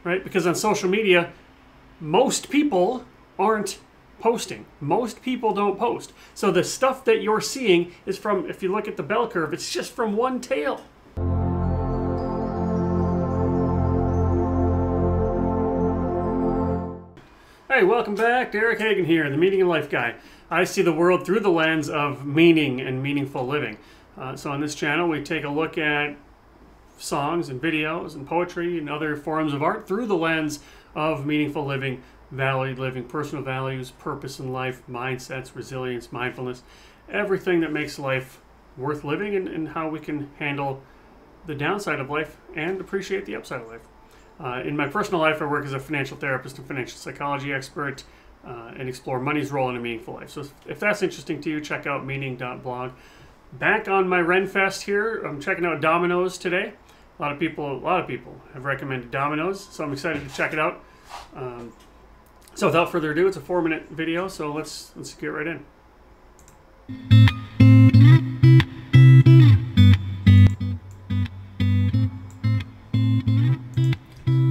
right? Because on social media, most people aren't posting. Most people don't post. So the stuff that you're seeing is from, if you look at the bell curve, it's just from one tail. Hey, welcome back. Derek Hagan here, the Meaning in Life guy. I see the world through the lens of meaning and meaningful living. So on this channel, we take a look at songs and videos and poetry and other forms of art through the lens of meaningful living, valued living, personal values, purpose in life, mindsets, resilience, mindfulness, everything that makes life worth living, and how we can handle the downside of life and appreciate the upside of life. In my personal life, I work as a financial therapist and financial psychology expert and explore money's role in a meaningful life. So if that's interesting to you, check out meaning.blog. Back on my Renfest here, I'm checking out Dominoes today. A lot of people have recommended Dominoes, so I'm excited to check it out. So without further ado, it's a 4-minute video, so let's get right in.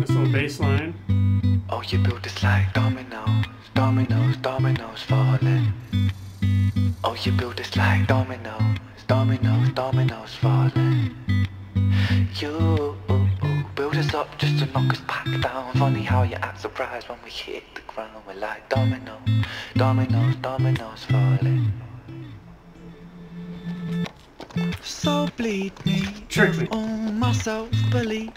This little bass line. Oh, you build this like dominoes, dominoes, dominoes falling. Oh, you build this like dominoes, dominoes, dominoes falling. You build us up just to knock us back down. Funny how you act surprised when we hit the ground. We're like dominoes, dominoes, dominoes falling. So bleed me of all my self-belief.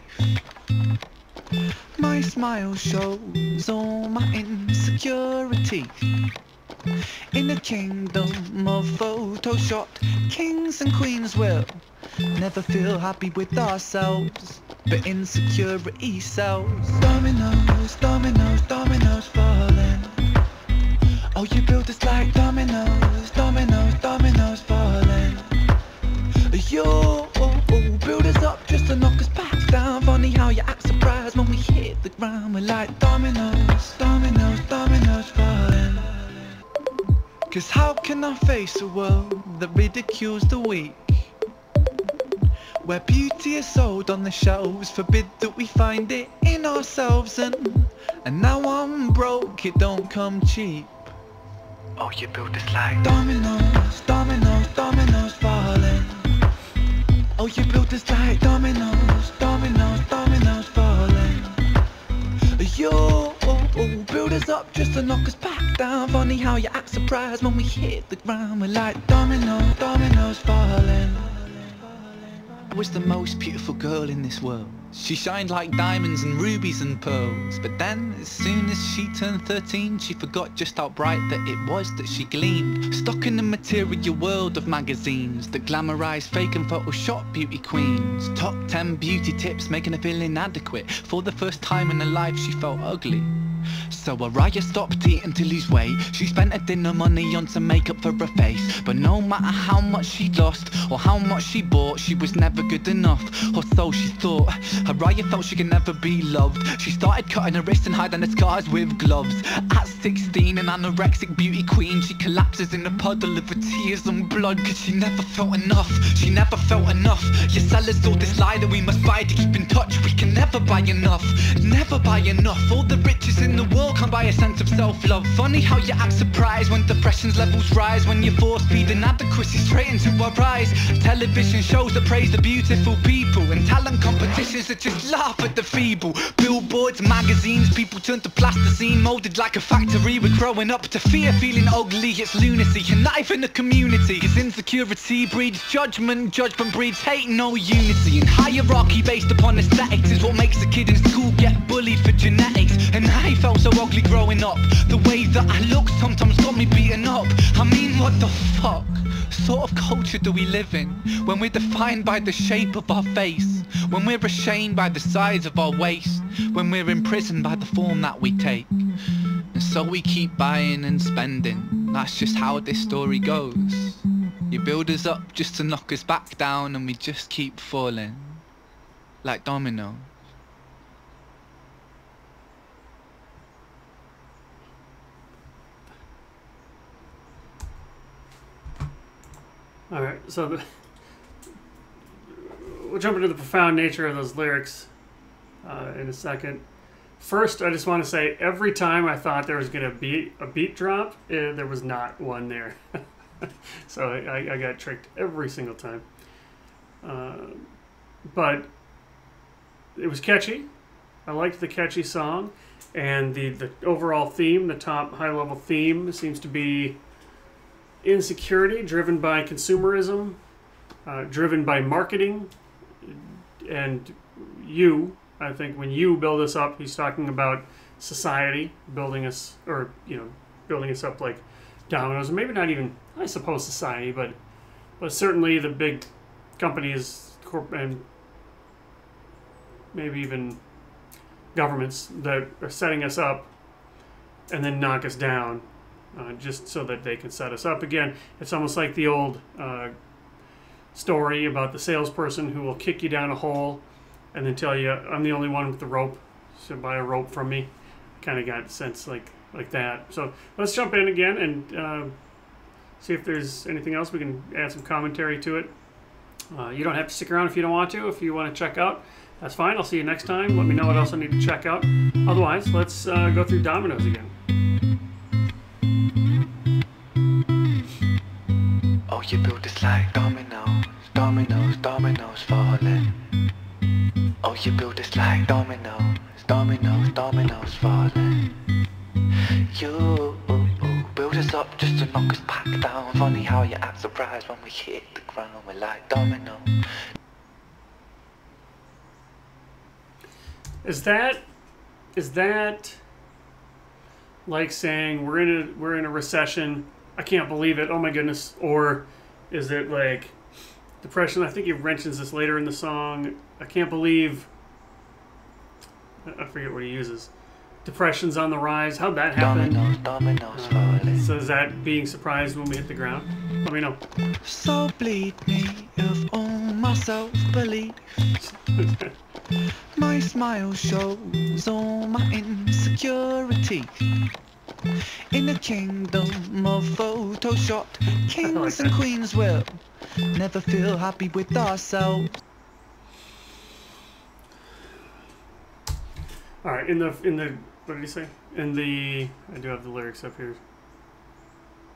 My smile shows all my insecurity. In a kingdom of photoshopped kings and queens will never feel happy with ourselves, but insecurity sells. Dominoes, dominoes, dominoes falling. Oh, you build us like dominoes, dominoes, dominoes falling. You build us up just to knock us back down. Funny how you act surprised when we hit the ground. We're like dominoes, dominoes, dominoes falling. Cause how can I face a world that ridicules the weak? Where beauty is sold on the shelves, forbid that we find it in ourselves. And now I'm broke, it don't come cheap. Oh, you build us like dominoes, dominoes, dominoes falling. Oh, you build us like dominoes, dominoes, dominoes falling. You build us up just to knock us back down. Funny how you act surprised when we hit the ground. We're like dominoes, dominoes falling. I was the most beautiful girl in this world. She shined like diamonds and rubies and pearls. But then, as soon as she turned 13, she forgot just how bright that it was that she gleamed. Stuck in the material world of magazines that glamorise fake and Photoshop beauty queens. Top 10 beauty tips making her feel inadequate. For the first time in her life she felt ugly. So Araya stopped eating to lose weight. She spent her dinner money on some makeup for her face. But no matter how much she lost or how much she bought, she was never good enough, or so she thought. Araya felt she could never be loved. She started cutting her wrists and hiding her scars with gloves. At 16, an anorexic beauty queen, she collapses in a puddle of her tears and blood. Cause she never felt enough, she never felt enough. Your sellers sold this lie that we must buy to keep in touch. We can never buy enough, never buy enough. All the riches in the world can't buy a sense of self-love. Funny how you act surprised when depression's levels rise, when you force feed inadequacy straight into our eyes. Television shows that praise the beautiful people, and talent competitions that just laugh at the feeble. Billboards, magazines, people turn to plasticine, molded like a factory. We're growing up to fear feeling ugly. It's lunacy, and not even a community. Cause insecurity breeds judgment, judgment breeds hate, no unity. And hierarchy based upon aesthetics is what makes a kid in school get bullied for genetics. And I felt so ugly growing up. The way that I look sometimes got me beaten up. I mean, what the fuck sort of culture do we live in, when we're defined by the shape of our face, when we're ashamed by the size of our waist, when we're imprisoned by the form that we take? And so we keep buying and spending. That's just how this story goes. You build us up just to knock us back down, and we just keep falling like dominoes. Alright, so we'll jump into the profound nature of those lyrics in a second. First, I just want to say every time I thought there was going to be a beat drop, there was not one there. So I got tricked every single time. But it was catchy. I liked the catchy song. And the overall theme, the top high-level theme, seems to be insecurity driven by consumerism, driven by marketing. And I think when you build us up, he's talking about society building us, or building us up like Dominoes, and maybe not even, I suppose, society, but certainly the big companies and maybe even governments that are setting us up and then knock us down, just so that they can set us up again. It's almost like the old story about the salesperson who will kick you down a hole and then tell you, I'm the only one with the rope, so buy a rope from me. Kind of got a sense like that. So let's jump in again and see if there's anything else. We can add some commentary to it. You don't have to stick around if you don't want to. If you want to check out, that's fine. I'll see you next time. Let me know what else I need to check out. Otherwise, let's go through Dominoes again. Oh, you build this like dominoes, dominoes, dominoes falling. Oh, you build this like dominoes, dominoes, dominoes falling. You build us up just to knock us back down. Funny how you act surprised when we hit the ground. We're like dominoes. Is that like saying we're in a recession? I can't believe it. Oh my goodness. Or is it like depression? I think he mentions this later in the song. I can't believe. I forget what he uses. Depression's on the rise. How'd that happen? Dominoes, so is that being surprised when we hit the ground? Let me know. So bleed me of all my self-belief. My smile shows all my insecurity. In the kingdom of photoshopped kings and queens will never feel happy with ourselves. All right, in the what did he say? I do have the lyrics up here.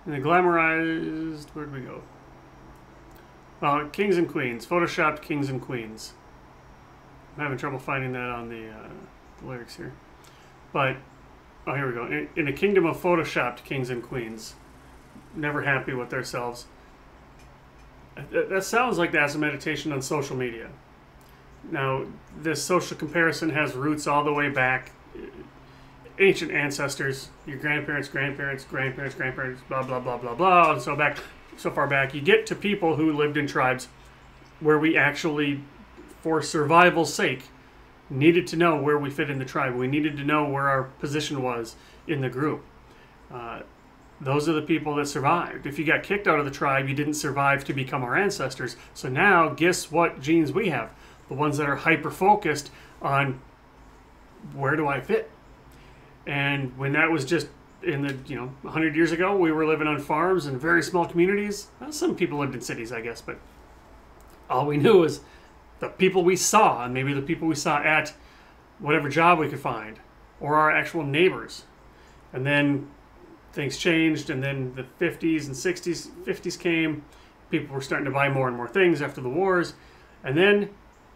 In the glamorized, where'd we go? Kings and queens, photoshopped kings and queens. I'm having trouble finding that on the lyrics here, but oh, here we go. In a kingdom of photoshopped kings and queens, never happy with themselves. That sounds like that's a meditation on social media. Now, this social comparison has roots all the way back, ancient ancestors, your grandparents, grandparents, grandparents, grandparents, blah, blah, blah, blah, blah, and so far back, you get to people who lived in tribes where we actually, for survival's sake, needed to know where we fit in the tribe. We needed to know where our position was in the group. Those are the people that survived. If you got kicked out of the tribe, you didn't survive to become our ancestors. So now, guess what genes we have? The ones that are hyper-focused on where do I fit? And when that was just in the, 100 years ago, we were living on farms in very small communities. Well, some people lived in cities, I guess, but all we knew was the people we saw, and maybe the people we saw at whatever job we could find, or our actual neighbors. And then things changed, and then the 50s and 60s, 50s came. People were starting to buy more and more things after the wars. And then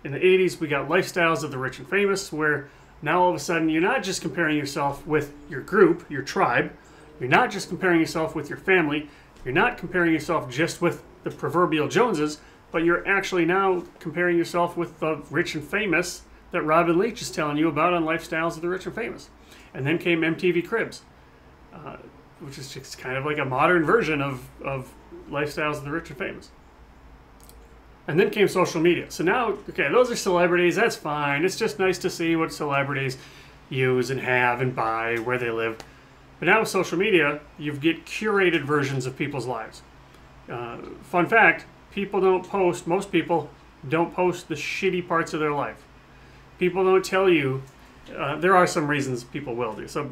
in the 80s, we got Lifestyles of the Rich and Famous, where now all of a sudden you're not just comparing yourself with your group, your tribe. You're not just comparing yourself with your family. You're not comparing yourself just with the proverbial Joneses, but you're actually now comparing yourself with the rich and famous that Robin Leach is telling you about on Lifestyles of the Rich and Famous. And then came MTV Cribs, which is just kind of like a modern version of Lifestyles of the Rich and Famous. And then came social media. So now, okay, those are celebrities, that's fine. It's just nice to see what celebrities use and have and buy, where they live. But now with social media, you get curated versions of people's lives. Fun fact, most people don't post the shitty parts of their life. People don't tell you, there are some reasons people will do, so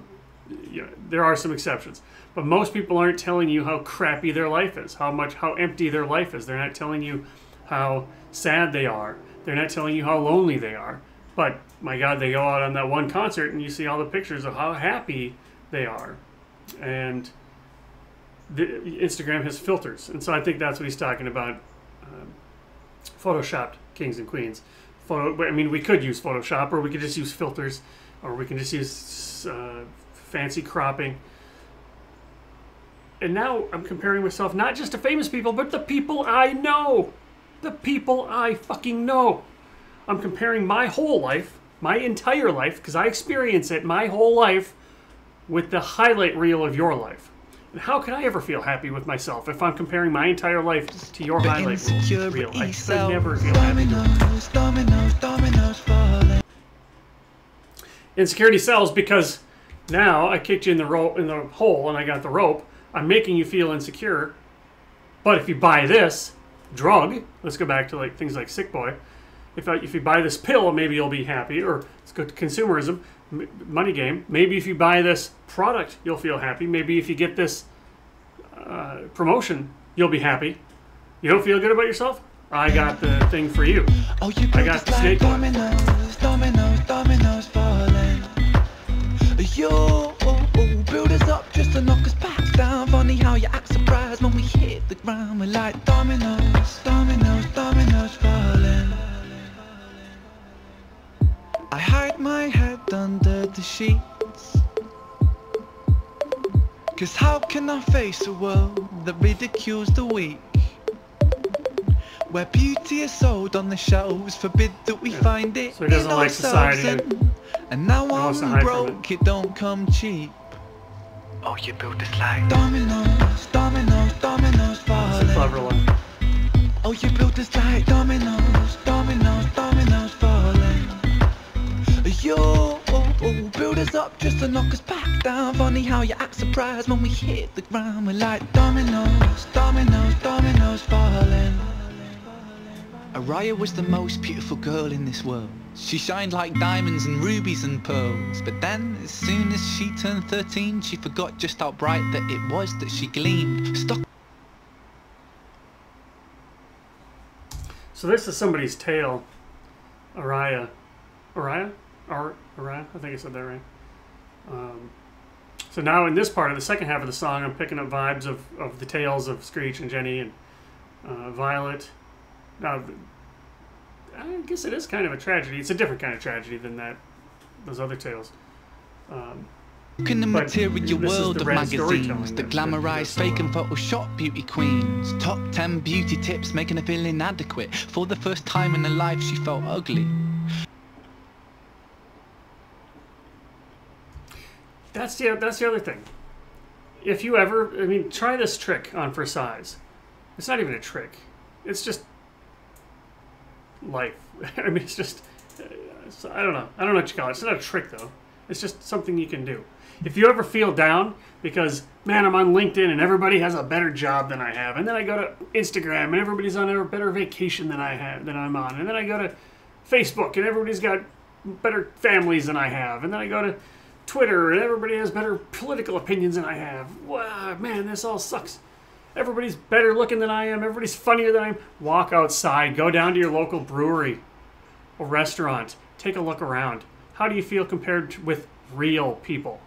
there are some exceptions. But most people aren't telling you how crappy their life is, how empty their life is. They're not telling you how sad they are. They're not telling you how lonely they are. But my God, they go out on that one concert and you see all the pictures of how happy they are. And Instagram has filters. And so I think that's what he's talking about. Photoshopped kings and queens. I mean, we could use Photoshop, or we could just use filters, or we can just use fancy cropping. And now I'm comparing myself not just to famous people, but the people I know. The people I fucking know. I'm comparing my whole life, my entire life, because I experience it, my whole life, with the highlight reel of your life. And how can I ever feel happy with myself if I'm comparing my entire life to your highlight reel? I could never feel happy. Dominoes falling. Insecurity sells because now I kicked you in the hole and I got the rope. I'm making you feel insecure. But if you buy this drug, let's go back to like things like Sick Boy. If you buy this pill, maybe you'll be happy. Or let's go to consumerism, money game. Maybe if you buy this product, you'll feel happy. Maybe if you get this promotion, you'll be happy. You don't feel good about yourself? I got the thing for you. Oh, you I got the snake oil. Dominoes falling. You build us up just to knock us back down. Funny how you act surprised when we hit the ground. We're like dominoes falling. I hide my head under the sheets, 'cause how can I face a world that ridicules the weak? Where beauty is sold on the shelves, forbid that we find it so he doesn't in like ourselves. society. And now wants to I'm hide broke, it don't come cheap. Oh, you build us like dominoes falling. It's a clever one. Oh, you build us like dominoes falling. You build us up just to knock us back down. Funny how you act surprised when we hit the ground. We're like dominoes falling. Araya was the most beautiful girl in this world. She shined like diamonds and rubies and pearls. But then, as soon as she turned 13, she forgot just how bright that it was that she gleamed. So this is somebody's tale. Araya? I think I said that right. So now in this part of the second half of the song, I'm picking up vibes of the tales of Screech and Jenny and Violet. Now, I guess it is kind of a tragedy. It's a different kind of tragedy than those other tales. In the material world of magazines that glamorize fake and Photoshop beauty queens. Top 10 beauty tips making her feel inadequate. For the first time in her life she felt ugly. That's the other thing. If you ever, try this trick on for size. It's not even a trick. It's just life. It's just, I don't know what you call it. It's not a trick though. It's just something you can do. If you ever feel down because, man, I'm on LinkedIn and everybody has a better job than I have, and then I go to Instagram and everybody's on a better vacation than I'm on, and then I go to Facebook and everybody's got better families than I have, and then I go to Twitter and everybody has better political opinions than I have. Wow, man, this all sucks. Everybody's better looking than I am. Everybody's funnier than I am. Walk outside. Go down to your local brewery or restaurant. Take a look around. How do you feel compared with real people?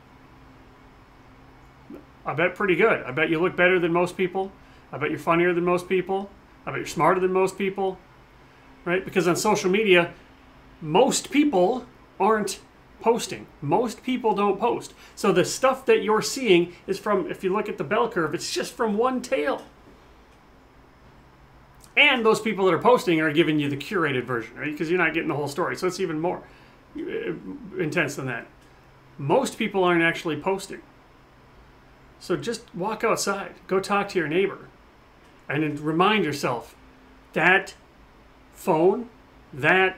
I bet pretty good. I bet you look better than most people. I bet you're funnier than most people. I bet you're smarter than most people. Right? Because on social media, most people aren't posting. Most people don't post. So the stuff that you're seeing is from, if you look at the bell curve, it's just from one tale. And those people that are posting are giving you the curated version, right? Because you're not getting the whole story. So it's even more intense than that. Most people aren't actually posting. So just walk outside. Go talk to your neighbor. And then remind yourself that phone, that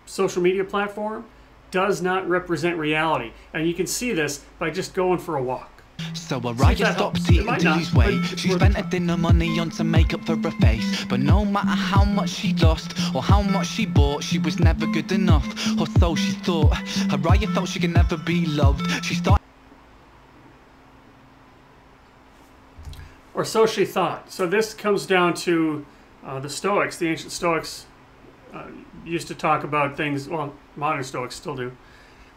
social media platform does not represent reality. And you can see this by just going for a walk. So Araya stopped eating to lose weight. She spent her dinner money on some makeup for her face. But no matter how much she lost or how much she bought, she was never good enough, or so she thought. Araya felt she could never be loved. She started, or so she thought. So this comes down to the Stoics, the ancient Stoics. used to talk about things, well, modern Stoics still do,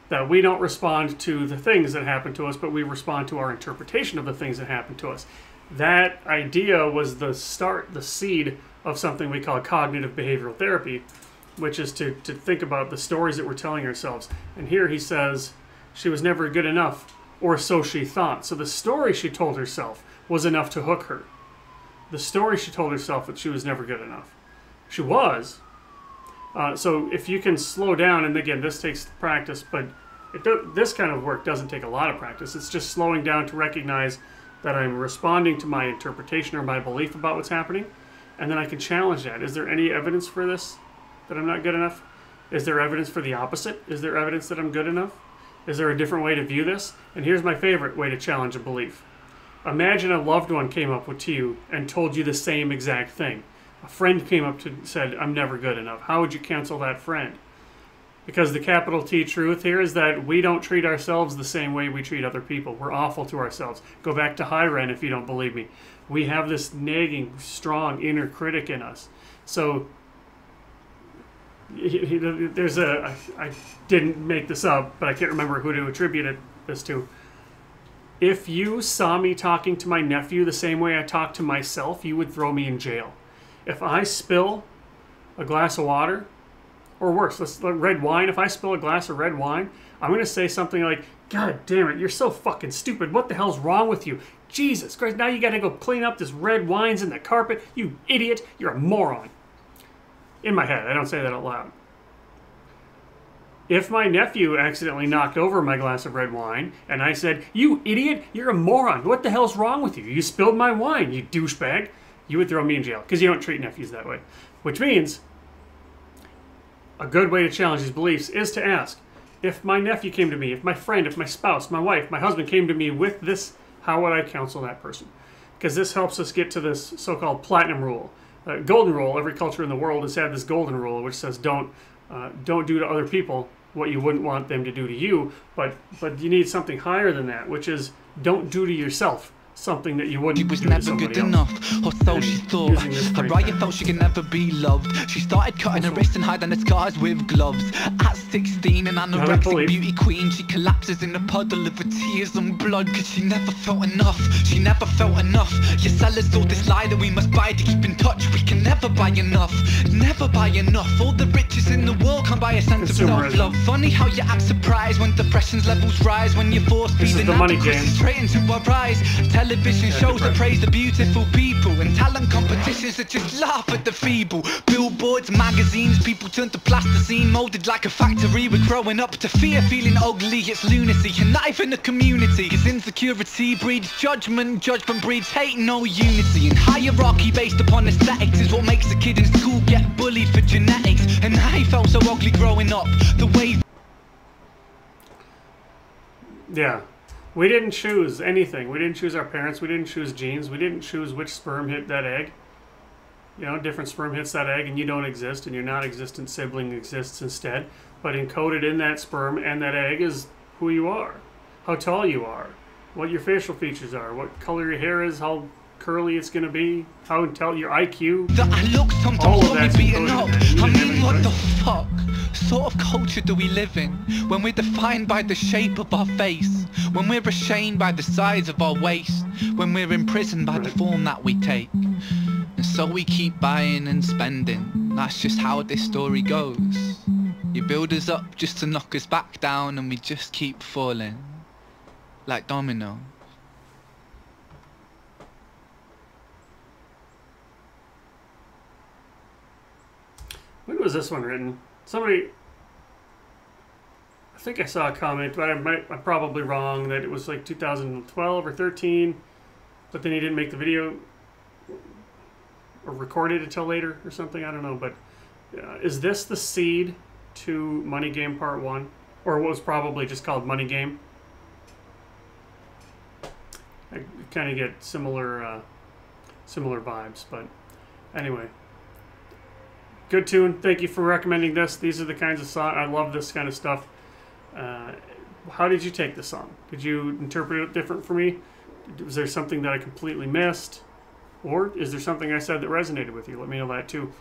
that we don't respond to the things that happen to us, but we respond to our interpretation of the things that happen to us. That idea was the start, the seed of something we call cognitive behavioral therapy, which is to think about the stories that we're telling ourselves. And here he says she was never good enough, or so she thought. So the story she told herself was enough to hook her. The story she told herself that she was never good enough. She was. So if you can slow down, and again, this takes practice, but this kind of work doesn't take a lot of practice. It's just slowing down to recognize that I'm responding to my interpretation or my belief about what's happening, and then I can challenge that. Is there any evidence for this, that I'm not good enough? Is there evidence for the opposite? Is there evidence that I'm good enough? Is there a different way to view this? And here's my favorite way to challenge a belief. Imagine a loved one came up to you and told you the same exact thing. A friend came up to and said, I'm never good enough. How would you cancel that friend? Because the capital T truth here is that we don't treat ourselves the same way we treat other people. We're awful to ourselves. Go back to Hiren if you don't believe me. We have this nagging, strong inner critic in us. So there's I didn't make this up, but I can't remember who to attribute this to. If you saw me talking to my nephew the same way I talk to myself, you would throw me in jail. If I spill a glass of water, or worse, red wine, if I spill a glass of red wine, I'm going to say something like, God damn it, you're so fucking stupid. What the hell's wrong with you? Jesus Christ, now you got to go clean up this red wine's in the carpet. You idiot, you're a moron. In my head, I don't say that out loud. If my nephew accidentally knocked over my glass of red wine, and I said, you idiot, you're a moron. What the hell's wrong with you? You spilled my wine, you douchebag. You would throw me in jail, because you don't treat nephews that way. Which means, a good way to challenge these beliefs is to ask, if my nephew came to me, if my friend, if my spouse, my wife, my husband came to me with this, how would I counsel that person? Because this helps us get to this so-called platinum rule. Golden rule, every culture in the world has had this golden rule, which says don't do to other people what you wouldn't want them to do to you, but you need something higher than that, which is don't do to yourself something that you wouldn't do to somebody else. She was never good enough, or so she thought. Her riot felt she could never be loved. She started cutting her wrists and hiding her scars with gloves. At 16, an anorexic beauty queen, she collapses in a puddle of her tears and blood, cause she never felt enough. She never felt enough. Your sellers sold this lie that we must buy to keep in touch. We can never buy enough, never buy enough. All the riches in the world can't buy a sense of self-love. Funny how you act surprised when depression's levels rise, when you're force feeding adequacy straight into our eyes. Television shows that praise the beautiful people, and talent competitions that just laugh at the feeble. Billboards, magazines, people turn to plasticine, molded like a factory. We're growing up to fear, feeling ugly, it's lunacy. And not even a community, cause insecurity breeds judgment, judgment breeds hate, no unity. And hierarchy based upon aesthetics is what makes a kid in school get bullied for genetics. And I felt so ugly growing up, the way... Yeah. We didn't choose anything. We didn't choose our parents. We didn't choose genes. We didn't choose which sperm hit that egg. You know, different sperm hits that egg and you don't exist, and your non-existent sibling exists instead. But encoded in that sperm and that egg is who you are, how tall you are, what your facial features are, what color your hair is, how curly it's going to be, how intelligent, your IQ. That I look sometimes for me beaten up. I mean, what the fuck sort of culture do we live in when we're defined by the shape of our face, when we're ashamed by the size of our waist, when we're imprisoned by the form that we take? And so we keep buying and spending. That's just how this story goes. You build us up just to knock us back down, and we just keep falling like dominoes. When was this one written? Somebody, I think I saw a comment, but I'm probably wrong, that it was like 2012 or 13, but then he didn't make the video or record it until later or something, I don't know. But is this the seed to Money Game Part 1? Or what was probably just called Money Game? I kind of get similar vibes, but anyway. Good tune. Thank you for recommending this. These are the kinds of songs. I love this kind of stuff. How did you take the song? Did you interpret it different for me? Was there something that I completely missed? Or is there something I said that resonated with you? Let me know that too.